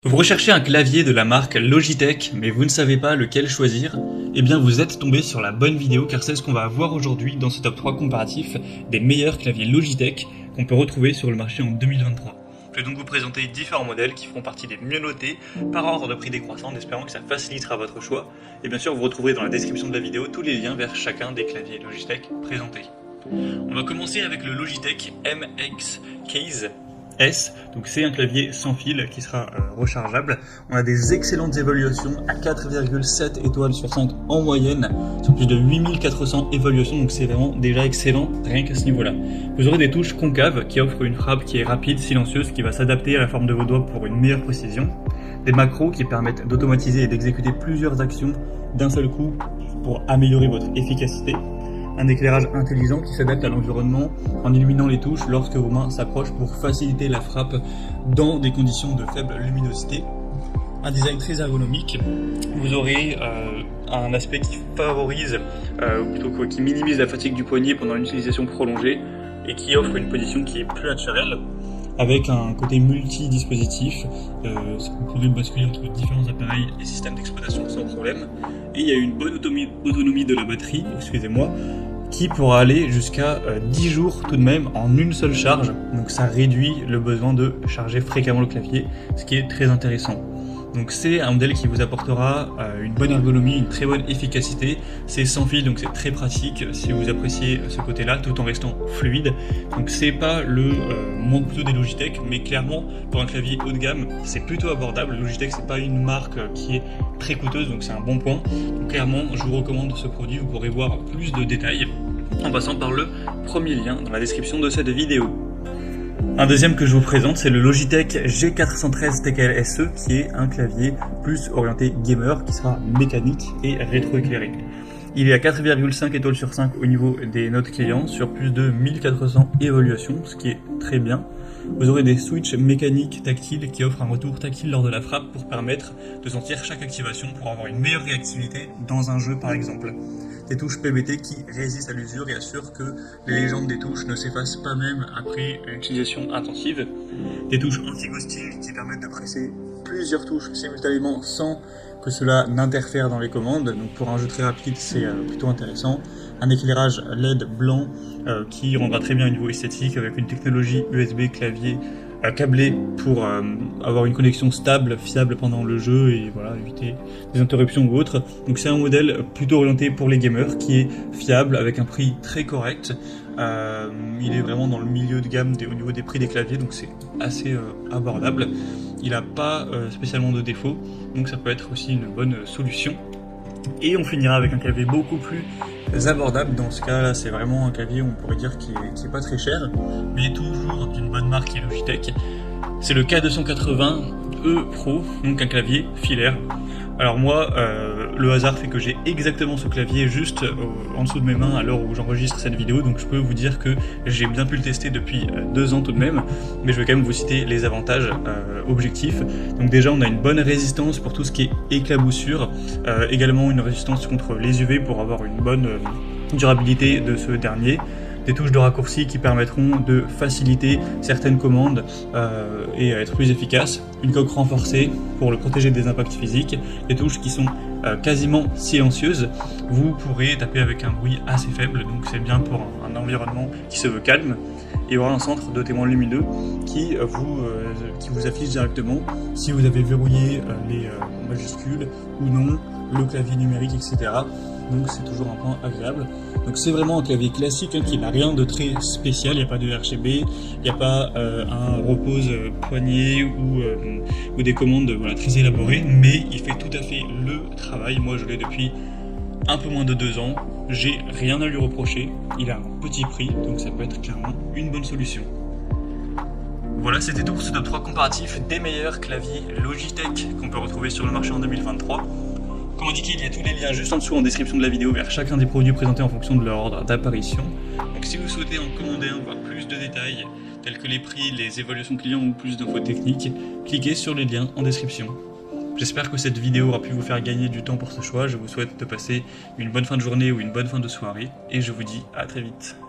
Vous recherchez un clavier de la marque Logitech, mais vous ne savez pas lequel choisir? Eh bien vous êtes tombé sur la bonne vidéo car c'est ce qu'on va voir aujourd'hui dans ce top 3 comparatif des meilleurs claviers Logitech qu'on peut retrouver sur le marché en 2023. Je vais donc vous présenter différents modèles qui feront partie des mieux notés par ordre de prix décroissant en espérant que ça facilitera votre choix. Et bien sûr vous retrouverez dans la description de la vidéo tous les liens vers chacun des claviers Logitech présentés. On va commencer avec le Logitech MX Case S, donc c'est un clavier sans fil qui sera rechargeable. On a des excellentes évaluations à 4,7 étoiles sur 5 en moyenne, sur plus de 8400 évaluations, donc c'est vraiment déjà excellent rien qu'à ce niveau-là. Vous aurez des touches concaves qui offrent une frappe qui est rapide, silencieuse, qui va s'adapter à la forme de vos doigts pour une meilleure précision. Des macros qui permettent d'automatiser et d'exécuter plusieurs actions d'un seul coup pour améliorer votre efficacité. Un éclairage intelligent qui s'adapte à l'environnement en illuminant les touches lorsque vos mains s'approchent pour faciliter la frappe dans des conditions de faible luminosité. Un design très ergonomique. Vous aurez un aspect qui favorise, ou plutôt qui minimise la fatigue du poignet pendant une utilisation prolongée et qui offre une position qui est plus naturelle avec un côté multi-dispositif. Vous pouvez basculer entre différents appareils et systèmes d'exploitation sans problème. Et il y a une bonne autonomie de la batterie, excusez-moi, qui pourra aller jusqu'à 10 jours tout de même en une seule charge. Donc ça réduit le besoin de charger fréquemment le clavier, ce qui est très intéressant. Donc c'est un modèle qui vous apportera une bonne ergonomie, une très bonne efficacité. C'est sans fil, donc c'est très pratique si vous appréciez ce côté-là, tout en restant fluide. Donc c'est pas le moins coûteux des Logitech, mais clairement pour un clavier haut de gamme, c'est plutôt abordable. Logitech c'est pas une marque qui est très coûteuse, donc c'est un bon point. Donc clairement, je vous recommande ce produit. Vous pourrez voir plus de détails en passant par le premier lien dans la description de cette vidéo. Un deuxième que je vous présente, c'est le Logitech G413 TKL SE, qui est un clavier plus orienté gamer, qui sera mécanique et rétroéclairé. Il est à 4,5 étoiles sur 5 au niveau des notes clients, sur plus de 1400 évaluations, ce qui est très bien. Vous aurez des switches mécaniques tactiles qui offrent un retour tactile lors de la frappe pour permettre de sentir chaque activation pour avoir une meilleure réactivité dans un jeu par exemple. Des touches PBT qui résistent à l'usure et assurent que les légendes des touches ne s'effacent pas même après une utilisation intensive. Des touches anti-ghosting qui permettent de presser plusieurs touches simultanément sans que cela n'interfère dans les commandes. Donc pour un jeu très rapide, c'est plutôt intéressant. Un éclairage LED blanc qui rendra très bien au niveau esthétique avec une technologie USB clavier câblé pour avoir une connexion stable, fiable pendant le jeu et voilà, éviter des interruptions ou autres. Donc c'est un modèle plutôt orienté pour les gamers qui est fiable avec un prix très correct. Il est vraiment dans le milieu de gamme au niveau des prix des claviers, donc c'est assez abordable. Il n'a pas spécialement de défauts, donc ça peut être aussi une bonne solution. Et on finira avec un clavier beaucoup plus abordable. Dans ce cas là, c'est vraiment un clavier, on pourrait dire, qui est pas très cher, mais toujours d'une bonne marque qui est Logitech. C'est le K280E Pro, donc un clavier filaire. Alors moi, le hasard fait que j'ai exactement ce clavier juste en dessous de mes mains à l'heure où j'enregistre cette vidéo, donc je peux vous dire que j'ai bien pu le tester depuis 2 ans tout de même, mais je vais quand même vous citer les avantages objectifs. Donc déjà, on a une bonne résistance pour tout ce qui est éclaboussure, également une résistance contre les UV pour avoir une bonne durabilité de ce dernier. Des touches de raccourci qui permettront de faciliter certaines commandes et être plus efficaces. Une coque renforcée pour le protéger des impacts physiques. Des touches qui sont quasiment silencieuses. Vous pourrez taper avec un bruit assez faible, donc c'est bien pour un environnement qui se veut calme. Il y aura un centre de témoin lumineux qui vous affiche directement si vous avez verrouillé les majuscules ou non, le clavier numérique, etc. Donc c'est toujours un point agréable. Donc c'est vraiment un clavier classique qui n'a rien de très spécial, il n'y a pas de RGB, il n'y a pas un repose poignet ou des commandes très élaborées, mais il fait tout à fait le travail. Moi je l'ai depuis un peu moins de 2 ans, j'ai rien à lui reprocher, il a un petit prix, donc ça peut être clairement une bonne solution. Voilà, c'était tout pour ce top 3 comparatif des meilleurs claviers Logitech qu'on peut retrouver sur le marché en 2023. Comme indiqué, il y a tous les liens juste en dessous en description de la vidéo vers chacun des produits présentés en fonction de leur ordre d'apparition. Donc si vous souhaitez en commander un, voir plus de détails, tels que les prix, les évaluations clients ou plus d'infos techniques, cliquez sur les liens en description. J'espère que cette vidéo aura pu vous faire gagner du temps pour ce choix. Je vous souhaite de passer une bonne fin de journée ou une bonne fin de soirée et je vous dis à très vite.